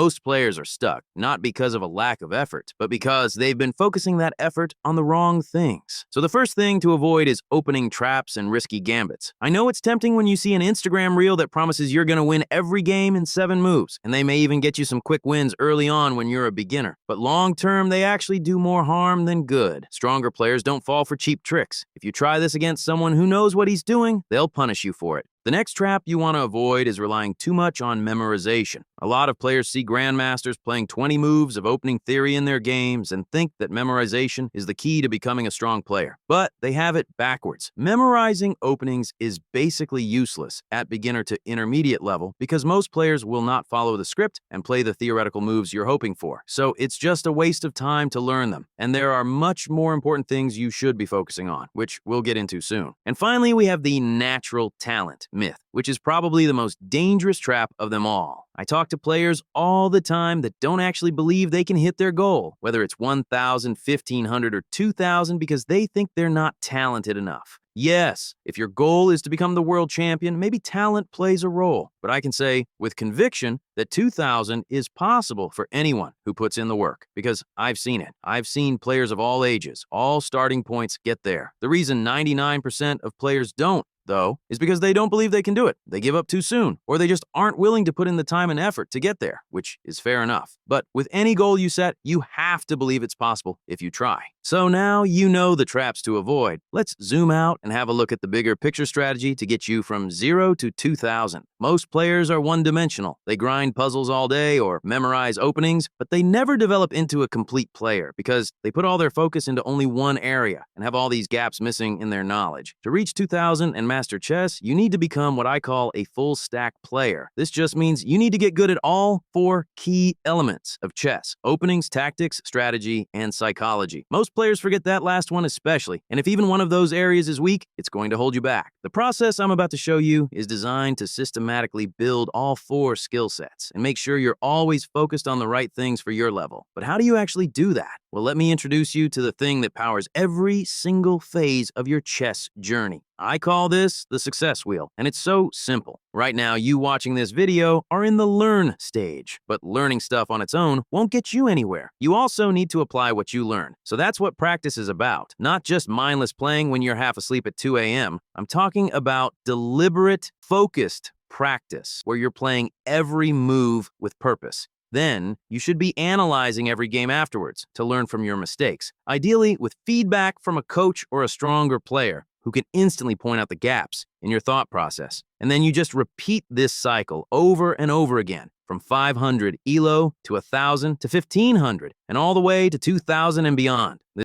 Most players are stuck, not because of a lack of effort, but because they've been focusing that effort on the wrong things. So the first thing to avoid is opening traps and risky gambits. I know it's tempting when you see an Instagram reel that promises you're going to win every game in 7 moves, and they may even get you some quick wins early on when you're a beginner. But long term, they actually do more harm than good. Stronger players don't fall for cheap tricks. If you try this against someone who knows what he's doing, they'll punish you for it. The next trap you want to avoid is relying too much on memorization. A lot of players see Grandmasters playing 20 moves of opening theory in their games and think that memorization is the key to becoming a strong player. But they have it backwards. Memorizing openings is basically useless at beginner to intermediate level because most players will not follow the script and play the theoretical moves you're hoping for. So it's just a waste of time to learn them. And there are much more important things you should be focusing on, which we'll get into soon. And finally, we have the natural talent myth, which is probably the most dangerous trap of them all. I talk to players all the time that don't actually believe they can hit their goal, whether it's 1,000, 1,500, or 2,000, because they think they're not talented enough. Yes, if your goal is to become the world champion, maybe talent plays a role. But I can say with conviction that 2,000 is possible for anyone who puts in the work, because I've seen it. I've seen players of all ages, all starting points get there. The reason 99% of players don't, though, is because they don't believe they can do it. They give up too soon, or they just aren't willing to put in the time and effort to get there, which is fair enough. But with any goal you set, you have to believe it's possible if you try. So now you know the traps to avoid. Let's zoom out and have a look at the bigger picture strategy to get you from 0 to 2,000. Most players are one-dimensional. They grind puzzles all day or memorize openings, but they never develop into a complete player because they put all their focus into only one area and have all these gaps missing in their knowledge. To reach 2,000 and master chess, you need to become what I call a full-stack player. This just means you need to get good at all 4 key elements of chess: openings, tactics, strategy, and psychology. Most players forget that last one especially, and if even one of those areas is weak, it's going to hold you back. The process I'm about to show you is designed to systematically build all 4 skill sets and make sure you're always focused on the right things for your level. But how do you actually do that? Well, let me introduce you to the thing that powers every single phase of your chess journey. I call this the success wheel, and it's so simple. Right now, you watching this video are in the learn stage, but learning stuff on its own won't get you anywhere. You also need to apply what you learn. So that's what practice is about, not just mindless playing when you're half asleep at 2 a.m. I'm talking about deliberate, focused practice, where you're playing every move with purpose. Then, you should be analyzing every game afterwards to learn from your mistakes, ideally with feedback from a coach or a stronger player who can instantly point out the gaps in your thought process. And then you just repeat this cycle over and over again, from 500 ELO to 1,000 to 1,500, and all the way to 2,000 and beyond.